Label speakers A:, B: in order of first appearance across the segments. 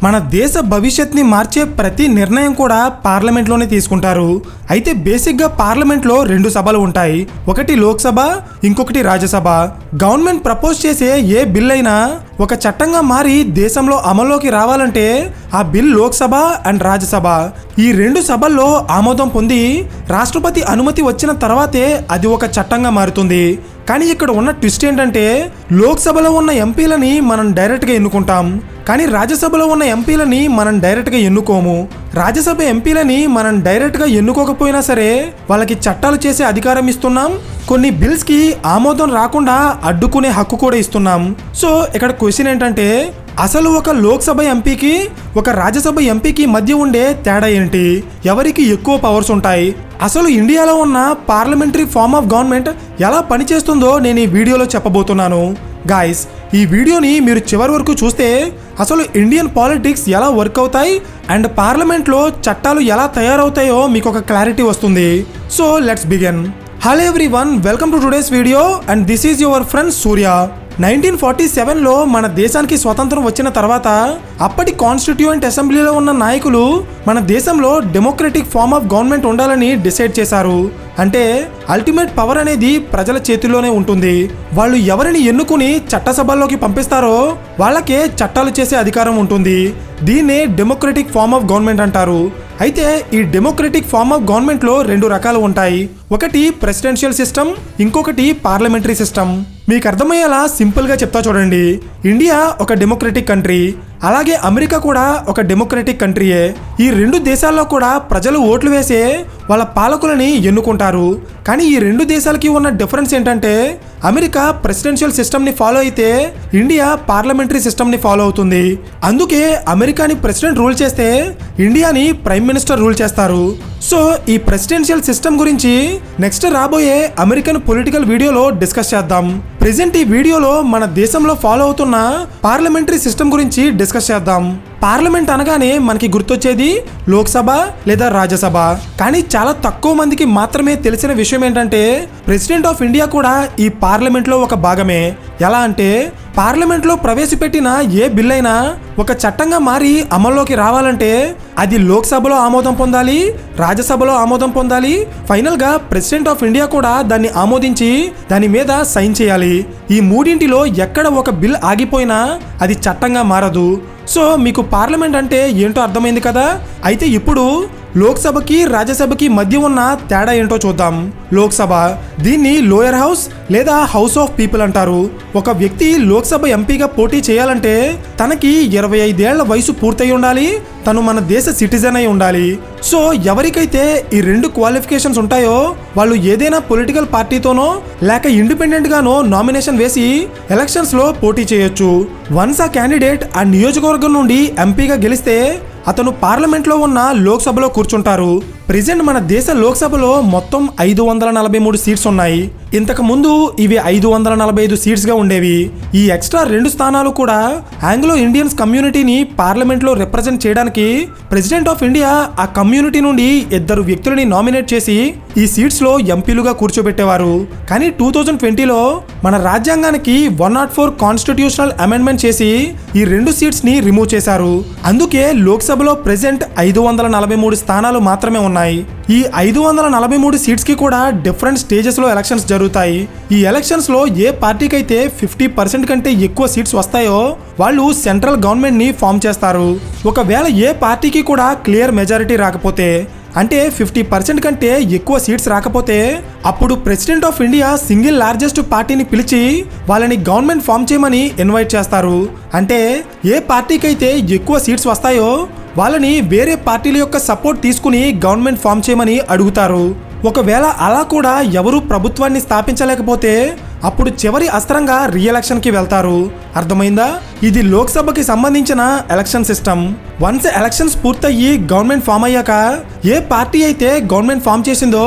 A: మన దేశ భవిష్యత్తుని మార్చే ప్రతి నిర్ణయం కూడా పార్లమెంట్లోనే తీసుకుంటారు. అయితే బేసిక్గా పార్లమెంట్లో రెండు సభలు ఉంటాయి. ఒకటి లోక్సభ, ఇంకొకటి రాజ్యసభ. గవర్నమెంట్ ప్రపోజ్ చేసే ఏ బిల్ అయినా ఒక చట్టంగా మారి దేశంలో అమల్లోకి రావాలంటే ఆ బిల్ లోక్సభ అండ్ రాజ్యసభ ఈ రెండు సభల్లో ఆమోదం పొంది రాష్ట్రపతి అనుమతి వచ్చిన తర్వాతే అది ఒక చట్టంగా మారుతుంది. కానీ ఇక్కడ ఉన్న ట్విస్ట్ ఏంటంటే లోక్సభలో ఉన్న ఎంపీలని మనం డైరెక్ట్గా ఎన్నుకుంటాం, కానీ రాజ్యసభలో ఉన్న ఎంపీలని మనం డైరెక్ట్గా ఎన్నుకోము. రాజ్యసభ ఎంపీలని మనం డైరెక్ట్గా ఎన్నుకోకపోయినా సరే వాళ్ళకి చట్టాలు చేసే అధికారం ఇస్తున్నాం, కొన్ని బిల్స్కి ఆమోదం రాకుండా అడ్డుకునే హక్కు కూడా ఇస్తున్నాం. సో ఇక్కడ క్వశ్చన్ ఏంటంటే అసలు ఒక లోక్సభ ఎంపీకి ఒక రాజ్యసభ ఎంపీకి మధ్య ఉండే తేడా ఏంటి? ఎవరికి ఎక్కువ పవర్స్ ఉంటాయి? అసలు ఇండియాలో ఉన్న పార్లమెంటరీ ఫార్మ్ ఆఫ్ గవర్నమెంట్ ఎలా పనిచేస్తుందో నేను ఈ వీడియోలో చెప్పబోతున్నాను. గాయస్, ఈ వీడియోని మీరు చివరి వరకు చూస్తే అసలు ఇండియన్ పాలిటిక్స్ ఎలా వర్క్ అవుతాయి అండ్ పార్లమెంట్లో చట్టాలు ఎలా తయారవుతాయో మీకు ఒక క్లారిటీ వస్తుంది. So let's begin. Hello everyone, welcome to today's video and this is your friend Surya. 1947లో మన దేశానికి స్వతంత్రం వచ్చిన తర్వాత అప్పటి కాన్స్టిట్యూయెంట్ అసెంబ్లీలో ఉన్న నాయకులు మన దేశంలో డెమోక్రటిక్ ఫార్మ్ ఆఫ్ గవర్నమెంట్ ఉండాలని డిసైడ్ చేశారు. అంటే అల్టిమేట్ పవర్ అనేది ప్రజల చేతుల్లోనే ఉంటుంది. వాళ్ళు ఎవరిని ఎన్నుకుని చట్టసభల్లోకి పంపిస్తారో వాళ్ళకే చట్టాలు చేసే అధికారం ఉంటుంది. దీన్నే డెమోక్రటిక్ ఫార్మ్ ఆఫ్ గవర్నమెంట్ అంటారు. అయితే ఈ డెమోక్రటిక్ ఫార్మ్ ఆఫ్ గవర్నమెంట్లో రెండు రకాలు ఉంటాయి. ఒకటి ప్రెసిడెన్షియల్ సిస్టమ్, ఇంకొకటి పార్లమెంటరీ సిస్టమ్. మీకు అర్థమయ్యేలా సింపుల్గా చెప్తా చూడండి. ఇండియా ఒక డెమోక్రటిక్ కంట్రీ, అలాగే అమెరికా కూడా ఒక డెమోక్రటిక్ కంట్రీయే. ఈ రెండు దేశాల్లో కూడా ప్రజలు ఓట్లు వేసే వాళ్ళ పాలకులని ఎన్నుకుంటారు. కానీ ఈ రెండు దేశాలకి ఉన్న డిఫరెన్స్ ఏంటంటే అమెరికా ప్రెసిడెన్షియల్ సిస్టమ్ని ఫాలో అయితే ఇండియా పార్లమెంటరీ సిస్టమ్ని ఫాలో అవుతుంది. అందుకే అమెరికాని ప్రెసిడెంట్ రూల్ చేస్తే ఇండియాని ప్రైమ్ మినిస్టర్ రూల్ చేస్తారు. సో ఈ ప్రెసిడెన్షియల్ సిస్టమ్ గురించి నెక్స్ట్ రాబోయే అమెరికన్ పొలిటికల్ వీడియోలో డిస్కస్ చేద్దాం. ప్రెజెంట్ ఈ వీడియోలో మన దేశంలో ఫాలో అవుతున్న పార్లమెంటరీ సిస్టమ్ గురించి డిస్కస్ చేద్దాం. పార్లమెంట్ అనగానే మనకి గుర్తొచ్చేది లోక్సభ లేదా రాజ్యసభ. కానీ చాలా తక్కువ మందికి మాత్రమే తెలిసిన విషయం ఏంటంటే ప్రెసిడెంట్ ఆఫ్ ఇండియా కూడా ఈ పార్లమెంట్లో ఒక భాగమే. ఎలా అంటే పార్లమెంట్లో ప్రవేశపెట్టిన ఏ బిల్ అయినా ఒక చట్టంగా మారి అమల్లోకి రావాలంటే అది లోక్సభలో ఆమోదం పొందాలి, రాజ్యసభలో ఆమోదం పొందాలి, ఫైనల్గా ప్రెసిడెంట్ ఆఫ్ ఇండియా కూడా దాన్ని ఆమోదించి దాని మీద సైన్ చేయాలి. ఈ మూడింటిలో ఎక్కడ ఒక బిల్ ఆగిపోయినా అది చట్టంగా మారదు. సో మీకు పార్లమెంట్ అంటే ఏంటో అర్థమైంది కదా. అయితే ఇప్పుడు లోక్సభకి రాజ్యసభకి మధ్య ఉన్న తేడా ఏంటో చూద్దాం. లోక్సభ, దీన్ని లోయర్ హౌస్ లేదా హౌస్ ఆఫ్ పీపుల్ అంటారు. ఒక వ్యక్తి లోక్సభ ఎంపీగా పోటీ చేయాలంటే తనకి 25 ఏళ్ల వయసు పూర్తయి ఉండాలి, తను మన దేశ సిటిజన్ అయి ఉండాలి. సో ఎవరికైతే ఈ రెండు క్వాలిఫికేషన్స్ ఉంటాయో వాళ్ళు ఏదైనా పొలిటికల్ పార్టీతోనో లేక ఇండిపెండెంట్ గానో నామినేషన్ వేసి ఎలక్షన్స్ లో పోటీ చేయొచ్చు. వన్స్ ఆ క్యాండిడేట్ ఆ నియోజకవర్గం నుండి ఎంపీగా గెలిస్తే అతను పార్లమెంట్లో ఉన్న లోక్సభలో కూర్చుంటారు. ప్రెజెంట్ మన దేశ లోక్సభలో మొత్తం 543 సీట్స్ ఉన్నాయి. ఇంతకు ముందు ఇవి 545 సీట్స్గా ఉండేవి. ఈ ఎక్స్ట్రా 2 స్థానాలు కూడా ఆంగ్లో ఇండియన్స్ కమ్యూనిటీని పార్లమెంట్లో రిప్రజెంట్ చేయడానికి ప్రెసిడెంట్ ఆఫ్ ఇండియా ఆ కమ్యూనిటీ నుండి 2 వ్యక్తులని నామినేట్ చేసి ఈ సీట్స్లో ఎంపీలుగా కూర్చోబెట్టేవారు. కానీ 2020లో మన రాజ్యాంగానికి 104 కాన్స్టిట్యూషనల్ అమెండ్మెంట్ చేసి ఈ 2 సీట్స్ని రిమూవ్ చేశారు. అందుకే లోక్సభలో ప్రెజెంట్ 543 స్థానాలు మాత్రమే ఉన్నాయి. ఈ 543 సీట్స్ కి కూడా డిఫరెంట్ స్టేజెస్ లో ఎలక్షన్స్ జరుగుతాయి. ఈ ఎలక్షన్స్ లో ఏ పార్టీకి అయితే 50% కంటే ఎక్కువ సీట్స్ వస్తాయో వాళ్ళు సెంట్రల్ గవర్నమెంట్ ని ఫామ్ చేస్తారు. ఒకవేళ ఏ పార్టీకి కూడా క్లియర్ మెజారిటీ రాకపోతే, అంటే 50% కంటే ఎక్కువ సీట్స్ రాకపోతే అప్పుడు president of India single largest పార్టీని పిలిచి వాళ్ళని గవర్నమెంట్ ఫామ్ చేయమని ఇన్వైట్ చేస్తారు. అంటే ఏ పార్టీకి అయితే ఎక్కువ సీట్స్ వస్తాయో వాళ్ళని వేరే పార్టీల యొక్క సపోర్ట్ తీసుకుని గవర్నమెంట్ ఫామ్ చేయమని అడుగుతారు. ఒకవేళ అలా కూడా ఎవరు ప్రభుత్వాన్ని స్థాపించలేకపోతే అప్పుడు చివరి అస్త్రంగా రీఎలక్షన్కి వెళ్తారు. అర్థమైందా? ఇది లోక్సభకి సంబంధించిన ఎలక్షన్ సిస్టమ్. వన్స్ ఎలక్షన్స్ పూర్తయ్యి గవర్నమెంట్ ఫామ్ అయ్యాక ఏ పార్టీ అయితే గవర్నమెంట్ ఫామ్ చేసిందో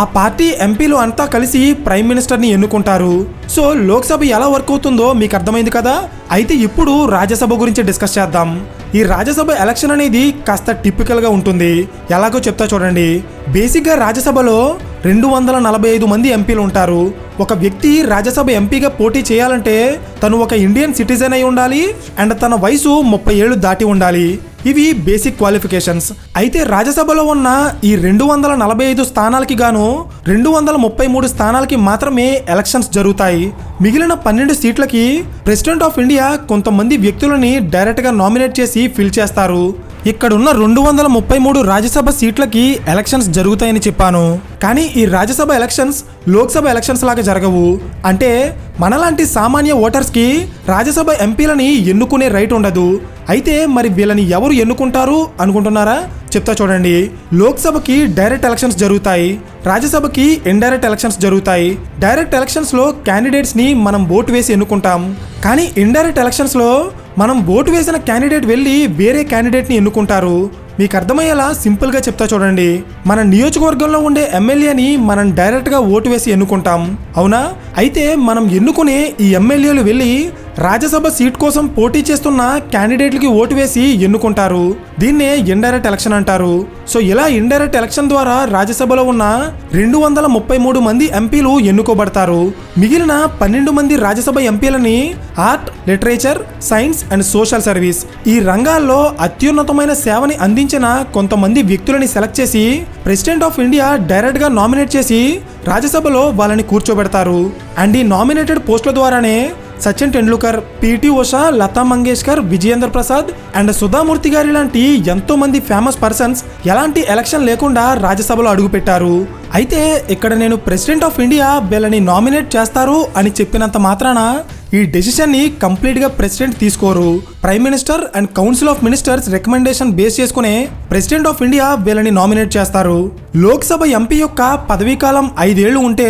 A: ఆ పార్టీ ఎంపీలు అంతా కలిసి ప్రైమ్ మినిస్టర్ని ఎన్నుకుంటారు. సో లోక్సభ ఎలా వర్క్ అవుతుందో మీకు అర్థమైంది కదా. అయితే ఇప్పుడు రాజ్యసభ గురించి డిస్కస్ చేద్దాం. ఈ రాజ్యసభ ఎలక్షన్ అనేది కాస్త టిపికల్గా ఉంటుంది. ఎలాగో చెప్తా చూడండి. బేసిక్గా రాజ్యసభలో 245 మంది ఎంపీలు ఉంటారు. ఒక వ్యక్తి రాజ్యసభ ఎంపీగా పోటీ చేయాలంటే తను ఒక ఇండియన్ సిటిజన్ అయి ఉండాలి అండ్ తన వయసు 30 ఏళ్ళు దాటి ఉండాలి. ఇవి బేసిక్ క్వాలిఫికేషన్స్. అయితే రాజ్యసభలో ఉన్న ఈ 245 స్థానాలకి గాను 233 స్థానాలకి మాత్రమే ఎలక్షన్స్ జరుగుతాయి. మిగిలిన 12 సీట్లకి ప్రెసిడెంట్ ఆఫ్ ఇండియా కొంతమంది వ్యక్తులని డైరెక్ట్గా నామినేట్ చేసి ఫిల్ చేస్తారు. ఇక్కడున్న 233 రాజ్యసభ సీట్లకి ఎలక్షన్స్ జరుగుతాయని చెప్పాను. కానీ ఈ రాజ్యసభ ఎలక్షన్స్ లోక్సభ ఎలక్షన్స్ లాగా జరగవు. అంటే మనలాంటి సామాన్య ఓటర్స్కి రాజ్యసభ ఎంపీలని ఎన్నుకునే రైట్ ఉండదు. అయితే మరి వీళ్ళని ఎవరు ఎన్నుకుంటారు అనుకుంటున్నారా? చెప్తా చూడండి. లోక్సభకి డైరెక్ట్ ఎలక్షన్స్ జరుగుతాయి, రాజ్యసభకి ఇండైరెక్ట్ ఎలక్షన్స్ జరుగుతాయి. డైరెక్ట్ ఎలక్షన్స్లో క్యాండిడేట్స్ని మనం ఓటు వేసి ఎన్నుకుంటాం. కానీ ఇండైరెక్ట్ ఎలక్షన్స్లో మనం ఓటు వేసిన క్యాండిడేట్ వెళ్ళి వేరే క్యాండిడేట్ని ఎన్నుకుంటారు. మీకు అర్థమయ్యేలా సింపుల్గా చెప్తా చూడండి. మన నియోజకవర్గంలో ఉండే ఎమ్మెల్యేని మనం డైరెక్ట్గా ఓటు వేసి ఎన్నుకుంటాం, అవునా? అయితే మనం ఎన్నుకునే ఈ ఎమ్మెల్యేలు వెళ్ళి రాజ్యసభ సీట్ కోసం పోటీ చేస్తున్న క్యాండిడేట్లకి ఓటు వేసి ఎన్నుకుంటారు. దీన్నే ఇండైరెక్ట్ ఎలక్షన్ అంటారు. సో ఇలా ఇండైరెక్ట్ ఎలక్షన్ ద్వారా రాజ్యసభలో ఉన్న 233 మంది ఎంపీలు ఎన్నుకోబడతారు. మిగిలిన 12 మంది రాజ్యసభ ఎంపీలని art, literature, science and social service ఈ రంగాల్లో అత్యున్నతమైన సేవని అందించిన కొంతమంది వ్యక్తులని సెలెక్ట్ చేసి ప్రెసిడెంట్ ఆఫ్ ఇండియా డైరెక్ట్గా నామినేట్ చేసి రాజ్యసభలో వాళ్ళని కూర్చోబెడతారు. అండ్ ఈ నామినేటెడ్ పోస్టుల ద్వారానే సచిన్ టెండూల్కర్, పిటి ఉషా, లతా మంగేష్కర్, విజయేంద్ర ప్రసాద్ అండ్ సుధామూర్తి గారి లాంటి ఎంతో మంది ఫేమస్ పర్సన్స్ ఎలాంటి ఎలక్షన్ లేకుండా రాజ్యసభలో అడుగుపెట్టారు. అయితే ఇక్కడ నేను ప్రెసిడెంట్ ఆఫ్ ఇండియా వీళ్ళని నామినేట్ చేస్తారు అని చెప్పినంత మాత్రాన ఈ డెసిషన్ని కంప్లీట్గా ప్రెసిడెంట్ తీసుకోరు. Prime minister and council of ministers recommendation base చేసుకునే ప్రెసిడెంట్ ఆఫ్ ఇండియా వీళ్ళని నామినేట్ చేస్తారు. లోక్సభ ఎంపీ యొక్క పదవీకాలం 5 ఏళ్లు ఉంటే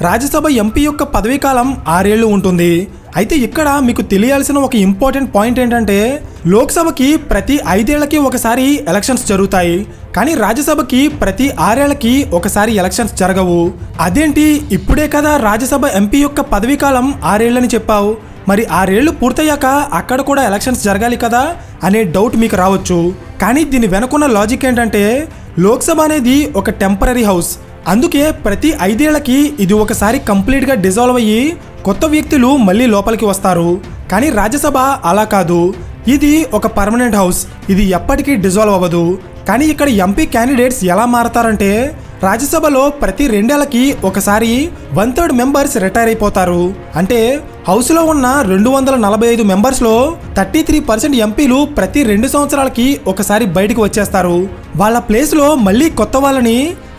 A: రాజ్యసభ ఎంపీ యొక్క పదవీకాలం 6 ఏళ్లు ఉంటుంది. అయితే ఇక్కడ మీకు తెలియాల్సిన ఒక ఇంపార్టెంట్ పాయింట్ ఏంటంటే లోక్సభకి ప్రతి 5 ఏళ్లకి ఒకసారి ఎలక్షన్స్ జరుగుతాయి. కానీ రాజ్యసభకి ప్రతి 6 ఏళ్లకి ఒకసారి ఎలక్షన్స్ జరగవు. అదేంటి, ఇప్పుడే కదా రాజ్యసభ ఎంపీ యొక్క పదవీకాలం 6 ఏళ్ళని చెప్పావు, మరి 6 ఏళ్ళు పూర్తయ్యాక అక్కడ కూడా ఎలక్షన్స్ జరగాలి కదా అనే డౌట్ మీకు రావచ్చు. కానీ దీని వెనుకున్న లాజిక్ ఏంటంటే లోక్సభ అనేది ఒక టెంపరరీ హౌస్. అందుకే ప్రతి 5 ఏళ్లకి ఇది ఒకసారి కంప్లీట్గా డిజాల్వ్ అయ్యి కొత్త వ్యక్తులు మళ్ళీ లోపలికి వస్తారు. కానీ రాజ్యసభ అలా కాదు, ఇది ఒక పర్మనెంట్ హౌస్. ఇది ఎప్పటికీ డిజాల్వ్ అవ్వదు. కానీ ఇక్కడ ఎంపీ క్యాండిడేట్స్ ఎలా మారతారంటే రాజ్యసభలో ప్రతి 2 ఏళ్లకి ఒకసారి 1/3 మెంబర్స్ రిటైర్ అయిపోతారు. అంటే హౌస్లో ఉన్న 245 మెంబర్స్లో 33% ఎంపీలు ప్రతి 2 సంవత్సరాలకి ఒకసారి బయటకు వచ్చేస్తారు. వాళ్ళ ప్లేస్లో మళ్ళీ కొత్త వాళ్ళని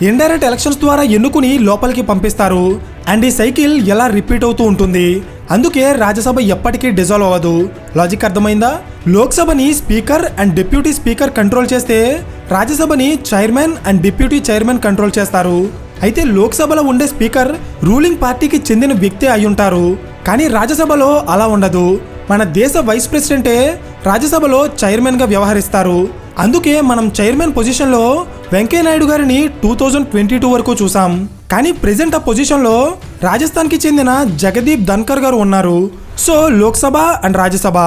A: ఇండైరెక్ట్ ఎలక్షన్స్ ద్వారా ఎన్నుకుని లోపలికి పంపిస్తారు. అండ్ ఈ సైకిల్ ఎలా రిపీట్ అవుతూ ఉంటుంది. అందుకే రాజ్యసభ ఎప్పటికీ డిజాల్వ్ అవ్వదు. లాజిక్ అర్థమైందా? లోక్సభని speaker and deputy speaker control చేస్తే రాజ్యసభని chairman and deputy chairman control చేస్తారు. అయితే లోక్సభలో ఉండే స్పీకర్ రూలింగ్ పార్టీకి చెందిన వ్యక్తే అయి ఉంటారు. కానీ రాజ్యసభలో అలా ఉండదు. మన దేశ వైస్ ప్రెసిడెంటే రాజ్యసభలో చైర్మన్గా వ్యవహరిస్తారు. అందుకే మనం చైర్మన్ పొజిషన్లో వెంకయ్యనాయుడు గారిని 2022 వరకు చూసాం. కానీ ప్రెజెంట్ ఆ పొజిషన్లో రాజస్థాన్కి చెందిన జగదీప్ ధన్కర్ గారు ఉన్నారు. సో లోక్సభ అండ్ రాజ్యసభ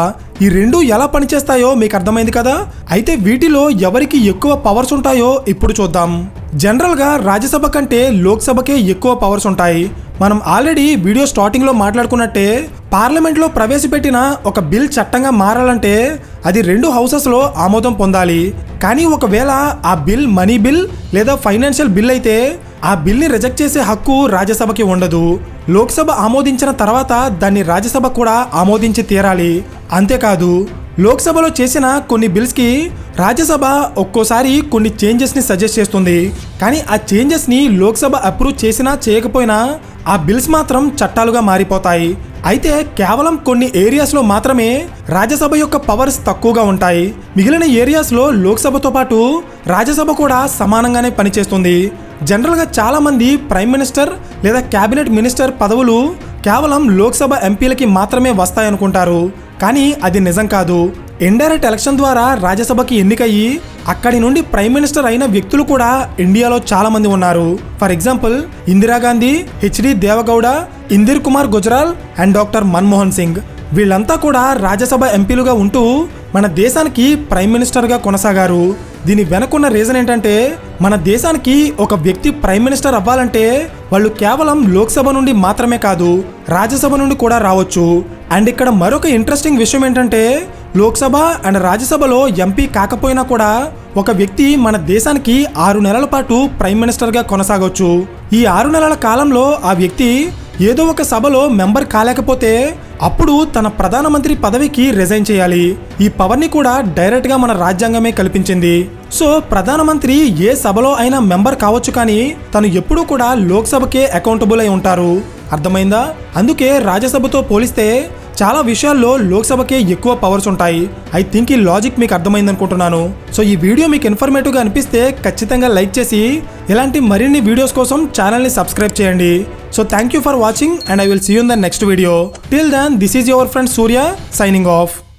A: ఈ రెండు ఎలా పనిచేస్తాయో మీకు అర్థమైంది కదా. అయితే వీటిలో ఎవరికి ఎక్కువ పవర్స్ ఉంటాయో ఇప్పుడు చూద్దాం. జనరల్గా రాజ్యసభ కంటే లోక్సభకే ఎక్కువ పవర్స్ ఉంటాయి. మనం ఆల్రెడీ వీడియో స్టార్టింగ్లో మాట్లాడుకున్నట్టే పార్లమెంట్లో ప్రవేశపెట్టిన ఒక బిల్ చట్టంగా మారాలంటే అది 2 హౌసెస్లో ఆమోదం పొందాలి. కానీ ఒకవేళ ఆ బిల్ మనీ బిల్ లేదా ఫైనాన్షియల్ బిల్ అయితే ఆ బిల్ని రిజెక్ట్ చేసే హక్కు రాజ్యసభకి ఉండదు. లోక్సభ ఆమోదించిన తర్వాత దాన్ని రాజ్యసభ కూడా ఆమోదించి తీరాలి. అంతేకాదు లోక్సభలో చేసిన కొన్ని బిల్స్కి రాజ్యసభ ఒక్కోసారి కొన్ని చేంజెస్ని సజెస్ట్ చేస్తుంది. కానీ ఆ చేంజెస్ని లోక్సభ అప్రూవ్ చేసినా చేయకపోయినా ఆ బిల్స్ మాత్రం చట్టాలుగా మారిపోతాయి. అయితే కేవలం కొన్ని ఏరియాస్లో మాత్రమే రాజ్యసభ యొక్క పవర్స్ తక్కువగా ఉంటాయి. మిగిలిన ఏరియాస్లో లోక్సభతో పాటు రాజ్యసభ కూడా సమానంగానే పనిచేస్తుంది. జనరల్గా చాలామంది ప్రైమ్ మినిస్టర్ లేదా క్యాబినెట్ మినిస్టర్ పదవులు కేవలం లోక్సభ ఎంపీలకి మాత్రమే వస్తాయనుకుంటారు. కానీ అది నిజం కాదు. ఇండైరెక్ట్ ఎలక్షన్ ద్వారా రాజ్యసభకి ఎన్నికయ్యి అక్కడి నుండి ప్రైమ్ మినిస్టర్ అయిన వ్యక్తులు కూడా ఇండియాలో చాలా మంది ఉన్నారు. For example Indira Gandhi, HD Deve Gowda, Inder Kumar Gujral and doctor Manmohan Singh వీళ్ళంతా కూడా రాజ్యసభ ఎంపీలుగా ఉంటూ మన దేశానికి ప్రైమ్ మినిస్టర్గా కొనసాగారు. దీని వెనకున్న రీజన్ ఏంటంటే మన దేశానికి ఒక వ్యక్తి ప్రైమ్ మినిస్టర్ అవ్వాలంటే వాళ్ళు కేవలం లోక్సభ నుండి మాత్రమే కాదు రాజ్యసభ నుండి కూడా రావచ్చు. అండ్ ఇక్కడ మరొక ఇంట్రెస్టింగ్ విషయం ఏంటంటే లోక్సభ అండ్ రాజ్యసభలో ఎంపీ కాకపోయినా కూడా ఒక వ్యక్తి మన దేశానికి 6 నెలల పాటు ప్రైమ్ మినిస్టర్గా కొనసాగొచ్చు. ఈ 6 నెలల కాలంలో ఆ వ్యక్తి ఏదో ఒక సభలో మెంబర్ కాలేకపోతే అప్పుడు తన ప్రధానమంత్రి పదవికి రిజైన్ చేయాలి. ఈ పవర్ని కూడా డైరెక్ట్గా మన రాజ్యాంగమే కల్పించింది. సో ప్రధానమంత్రి ఏ సభలో అయినా మెంబర్ కావచ్చు, కానీ తను ఎప్పుడూ కూడా లోక్సభకే అకౌంటబుల్ అయి ఉంటారు. అర్థమైందా? అందుకే రాజ్యసభతో పోలిస్తే చాలా విషయాల్లో లోక్సభకే ఎక్కువ పవర్స్ ఉంటాయి. ఐ థింక్ ఈ లాజిక్ మీకు అర్థమైంది అనుకుంటున్నాను. సో ఈ వీడియో మీకు ఇన్ఫర్మేటివ్గా అనిపిస్తే ఖచ్చితంగా లైక్ చేసి ఇలాంటి మరిన్ని వీడియోస్ కోసం ఛానల్ని సబ్స్క్రైబ్ చేయండి. So thank you for watching and I will see you in the next video. Till then this is your friend Surya signing of.